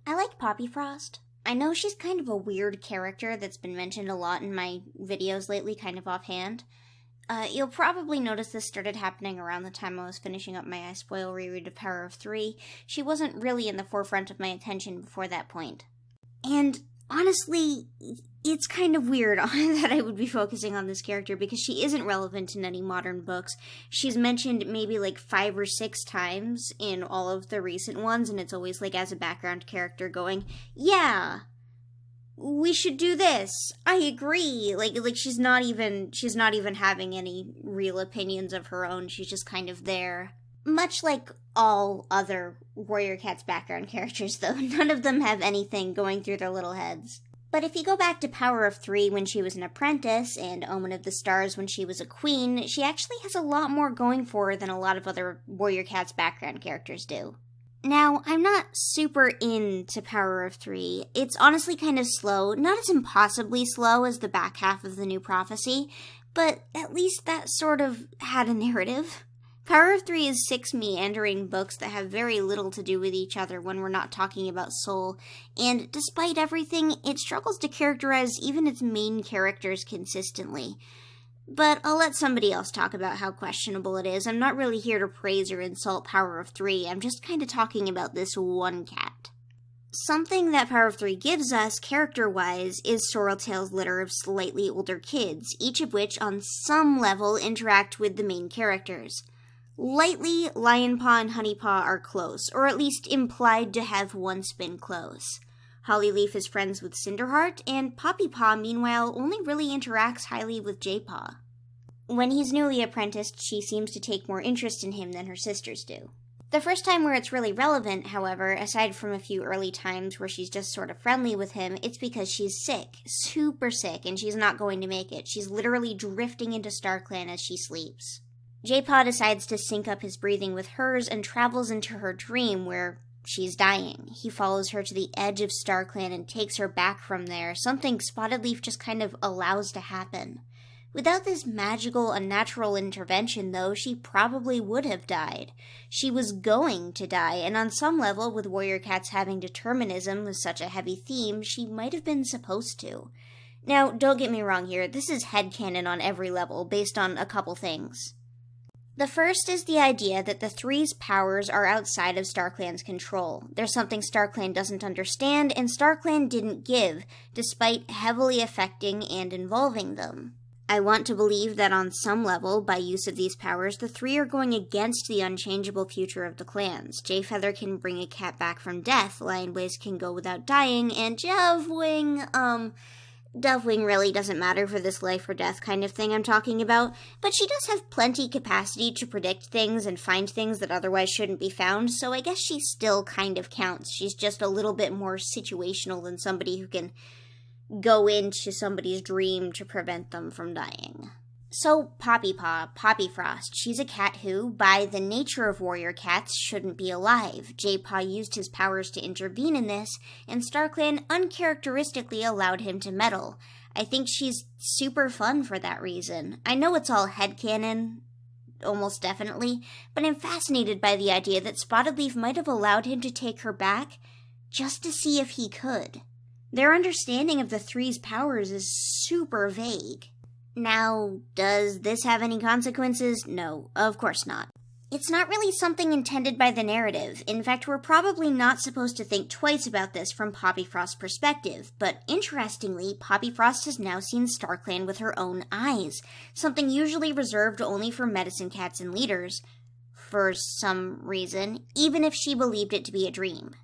I like Poppyfrost. I know she's kind of a weird character that's been mentioned a lot in my videos lately, kind of offhand. You'll probably notice this started happening around the time I was finishing up my I Spoil reread of Power of Three. She wasn't really in the forefront of my attention before that point. And honestly, it's kind of weird that I would be focusing on this character because she isn't relevant in any modern books. She's mentioned maybe like 5 or 6 times in all of the recent ones, and it's always like as a background character going, yeah, we should do this. I agree. Like she's not even having any real opinions of her own. She's just kind of there. Much like all other Warrior Cats background characters, though, none of them have anything going through their little heads. But if you go back to Power of Three when she was an apprentice, and Omen of the Stars when she was a queen, she actually has a lot more going for her than a lot of other Warrior Cats background characters do. Now, I'm not super into Power of Three. It's honestly kind of slow, not as impossibly slow as the back half of the New Prophecy, but at least that sort of had a narrative. Power of Three is 6 meandering books that have very little to do with each other when we're not talking about soul, and despite everything, it struggles to characterize even its main characters consistently. But I'll let somebody else talk about how questionable it is. I'm not really here to praise or insult Power of Three, I'm just kind of talking about this one cat. Something that Power of Three gives us, character-wise, is Sorreltail's litter of slightly older kids, each of which, on some level, interact with the main characters. Lightly, Lionpaw and Honeypaw are close, or at least implied to have once been close. Hollyleaf is friends with Cinderheart, and Poppypaw, meanwhile, only really interacts highly with Jaypaw. When he's newly apprenticed, she seems to take more interest in him than her sisters do. The first time where it's really relevant, however, aside from a few early times where she's just sort of friendly with him, it's because she's sick, super sick, and she's not going to make it. She's literally drifting into StarClan as she sleeps. Jaypaw decides to sync up his breathing with hers and travels into her dream where she's dying. He follows her to the edge of StarClan and takes her back from there, something Spotted Leaf just kind of allows to happen. Without this magical, unnatural intervention, though, she probably would have died. She was going to die, and on some level, with Warrior Cats having determinism with such a heavy theme, she might have been supposed to. Now, don't get me wrong here, this is headcanon on every level, based on a couple things. The first is the idea that the Three's powers are outside of StarClan's control. There's something StarClan doesn't understand, and StarClan didn't give, despite heavily affecting and involving them. I want to believe that on some level, by use of these powers, the Three are going against the unchangeable future of the clans. Jayfeather can bring a cat back from death, Lionblaze can go without dying, and Dovewing really doesn't matter for this life or death kind of thing I'm talking about, but she does have plenty capacity to predict things and find things that otherwise shouldn't be found, so I guess she still kind of counts. She's just a little bit more situational than somebody who can go into somebody's dream to prevent them from dying. So Poppyfrost, she's a cat who, by the nature of warrior cats, shouldn't be alive. Jaypaw used his powers to intervene in this, and StarClan uncharacteristically allowed him to meddle. I think she's super fun for that reason. I know it's all headcanon, almost definitely, but I'm fascinated by the idea that Spotted Leaf might have allowed him to take her back just to see if he could. Their understanding of the Three's powers is super vague. Now, does this have any consequences? No, of course not. It's not really something intended by the narrative. In fact, we're probably not supposed to think twice about this from Poppyfrost's perspective, but interestingly, Poppyfrost has now seen StarClan with her own eyes, something usually reserved only for medicine cats and leaders, for some reason, even if she believed it to be a dream.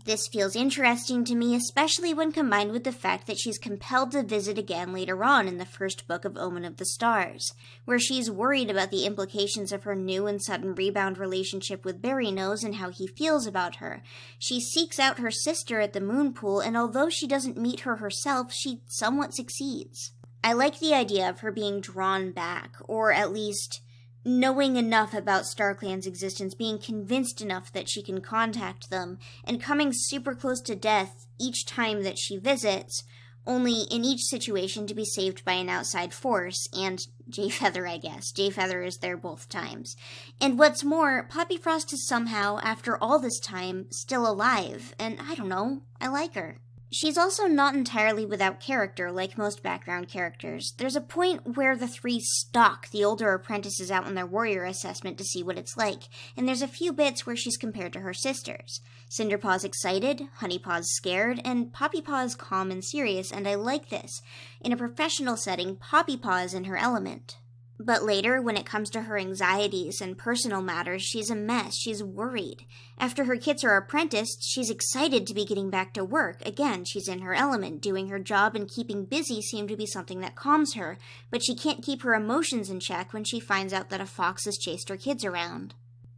This feels interesting to me, especially when combined with the fact that she's compelled to visit again later on in the first book of Omen of the Stars, where she's worried about the implications of her new and sudden rebound relationship with Berrynose and how he feels about her. She seeks out her sister at the moon pool, and although she doesn't meet her herself, she somewhat succeeds. I like the idea of her being drawn back, or at least knowing enough about StarClan's existence, being convinced enough that she can contact them, and coming super close to death each time that she visits, only in each situation to be saved by an outside force, and Jayfeather, I guess. Jayfeather is there both times. And what's more, Poppyfrost is somehow, after all this time, still alive, and I don't know, I like her. She's also not entirely without character, like most background characters. There's a point where the three stalk the older apprentices out on their warrior assessment to see what it's like, and there's a few bits where she's compared to her sisters. Cinderpaw's excited, Honeypaw's scared, and Poppypaw's calm and serious, and I like this. In a professional setting, Poppypaw is in her element. But later, when it comes to her anxieties and personal matters, she's a mess, she's worried. After her kits are apprenticed, she's excited to be getting back to work. Again, she's in her element. Doing her job and keeping busy seem to be something that calms her, but she can't keep her emotions in check when she finds out that a fox has chased her kids around.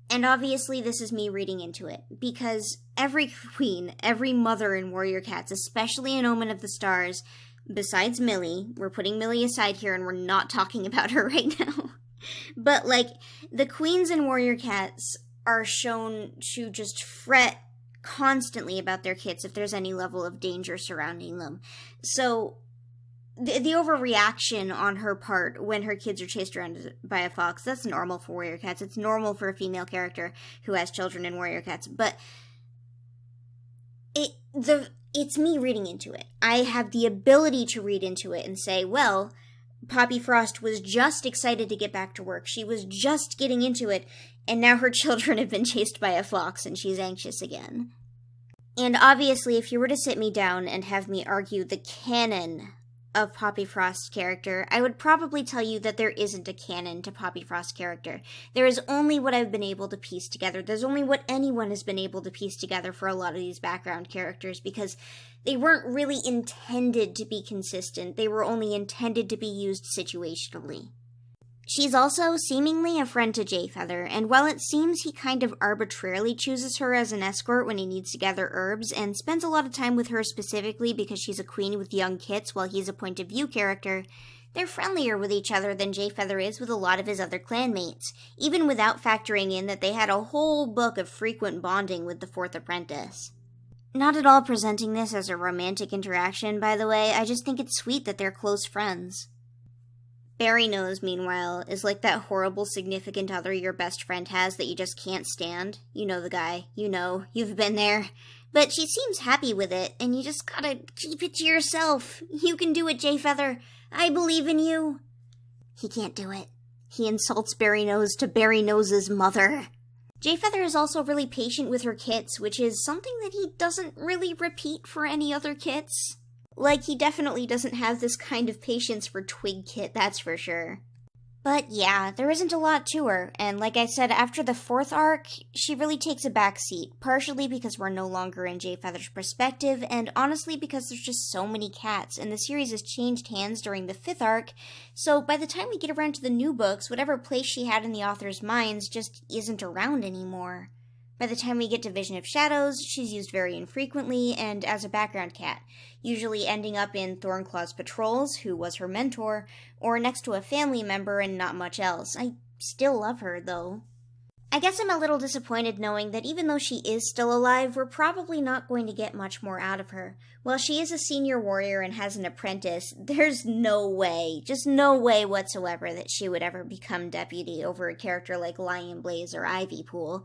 And obviously this is me reading into it, because every queen, every mother in Warrior Cats, especially in Omen of the Stars, besides Millie, we're putting Millie aside here and we're not talking about her right now, but like, the queens in Warrior Cats are shown to just fret constantly about their kids if there's any level of danger surrounding them. So the overreaction on her part when her kids are chased around by a fox, that's normal for Warrior Cats. It's normal for a female character who has children in Warrior Cats, but it's me reading into it. I have the ability to read into it and say, well, Poppyfrost was just excited to get back to work. She was just getting into it, and now her children have been chased by a fox and she's anxious again. And obviously, if you were to sit me down and have me argue the canon of Poppyfrost's character, I would probably tell you that there isn't a canon to Poppyfrost's character. There is only what I've been able to piece together. There's only what anyone has been able to piece together for a lot of these background characters, because they weren't really intended to be consistent. They were only intended to be used situationally. She's also seemingly a friend to Jayfeather, and while it seems he kind of arbitrarily chooses her as an escort when he needs to gather herbs, and spends a lot of time with her specifically because she's a queen with young kits while he's a point-of-view character, they're friendlier with each other than Jayfeather is with a lot of his other clanmates, even without factoring in that they had a whole book of frequent bonding with the fourth apprentice. Not at all presenting this as a romantic interaction, by the way, I just think it's sweet that they're close friends. Berrynose, meanwhile, is like that horrible significant other your best friend has that you just can't stand. You know the guy. You know. You've been there. But she seems happy with it, and you just gotta keep it to yourself. You can do it, Jayfeather. I believe in you. He can't do it. He insults Berrynose to Berrynose's mother. Jayfeather is also really patient with her kits, which is something that he doesn't really repeat for any other kits. Like, he definitely doesn't have this kind of patience for Twig Kit, that's for sure. But yeah, there isn't a lot to her, and like I said, after the fourth arc, she really takes a back seat, partially because we're no longer in Jayfeather's perspective, and honestly because there's just so many cats, and the series has changed hands during the fifth arc, so by the time we get around to the new books, whatever place she had in the author's minds just isn't around anymore. By the time we get to Vision of Shadows, she's used very infrequently and as a background cat, usually ending up in Thornclaw's patrols, who was her mentor, or next to a family member and not much else. I still love her, though. I guess I'm a little disappointed knowing that even though she is still alive, we're probably not going to get much more out of her. While she is a senior warrior and has an apprentice, there's no way, just no way whatsoever that she would ever become deputy over a character like Lionblaze or Ivypool.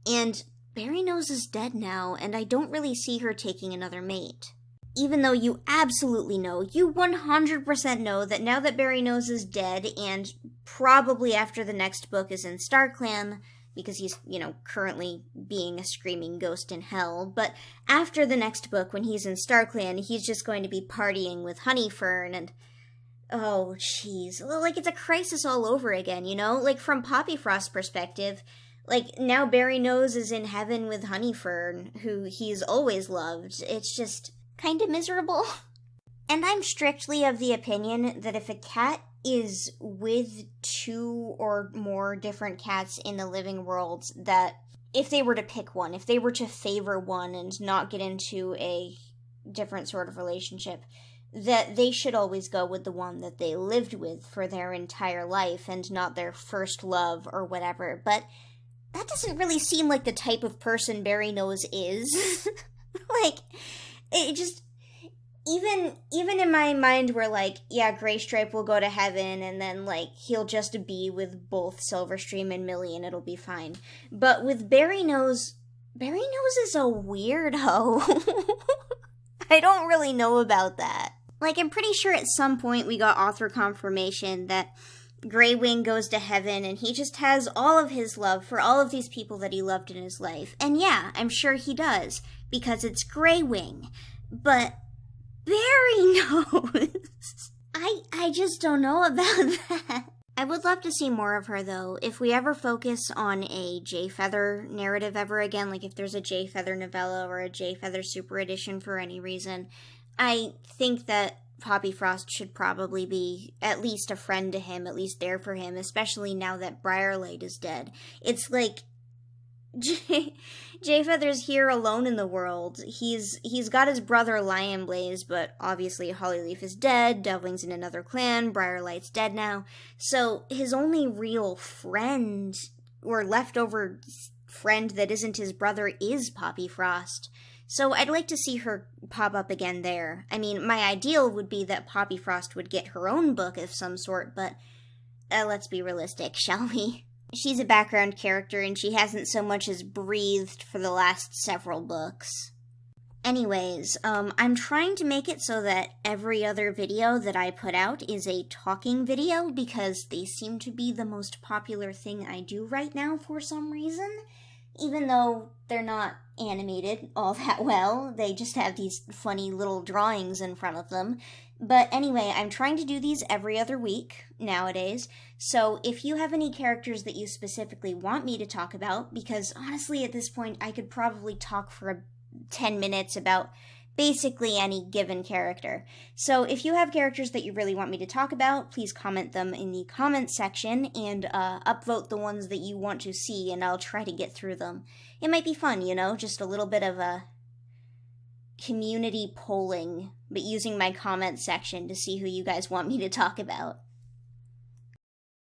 And Berrynose is dead now, and I don't really see her taking another mate. Even though you absolutely know, you 100% know that now that Berrynose is dead, and probably after the next book is in StarClan, because he's, currently being a screaming ghost in hell, but after the next book, when he's in StarClan, he's just going to be partying with Honeyfern, and oh, jeez. Like, it's a crisis all over again, Like, from Poppyfrost's perspective, like, now Berrynose is in heaven with Honeyfern, who he's always loved. It's just kind of miserable. And I'm strictly of the opinion that if a cat is with two or more different cats in the living world, that if they were to pick one, if they were to favor one and not get into a different sort of relationship, that they should always go with the one that they lived with for their entire life and not their first love or whatever. But that doesn't really seem like the type of person Berrynose is. Like, it just, even in my mind where, like, yeah, Graystripe will go to heaven and then, like, he'll just be with both Silverstream and Millie and it'll be fine. But with Berrynose is a weirdo. I don't really know about that. Like, I'm pretty sure at some point we got author confirmation that Greywing goes to heaven and he just has all of his love for all of these people that he loved in his life. And yeah, I'm sure he does, because it's Greywing. But Berrynose, I just don't know about that. I would love to see more of her, though. If we ever focus on a Jayfeather narrative ever again, like if there's a Jayfeather novella or a Jayfeather super edition for any reason, I think that Poppyfrost should probably be at least a friend to him, at least there for him, especially now that Briarlight is dead. It's like Jayfeather's here alone in the world. He's got his brother Lionblaze, but obviously Hollyleaf is dead, Delving's in another clan, Briarlight's dead now. So his only real friend, or leftover friend that isn't his brother, is Poppyfrost. So I'd like to see her pop up again there. I mean, my ideal would be that Poppyfrost would get her own book of some sort, but let's be realistic, shall we? She's a background character, and she hasn't so much as breathed for the last several books. Anyways, I'm trying to make it so that every other video that I put out is a talking video, because they seem to be the most popular thing I do right now for some reason. Even though they're not animated all that well, they just have these funny little drawings in front of them. But anyway, I'm trying to do these every other week nowadays, so if you have any characters that you specifically want me to talk about, because honestly at this point I could probably talk for 10 minutes about basically any given character. So if you have characters that you really want me to talk about, please comment them in the comments section and upvote the ones that you want to see, and I'll try to get through them. It might be fun, you know, just a little bit of a community polling, but using my comment section to see who you guys want me to talk about.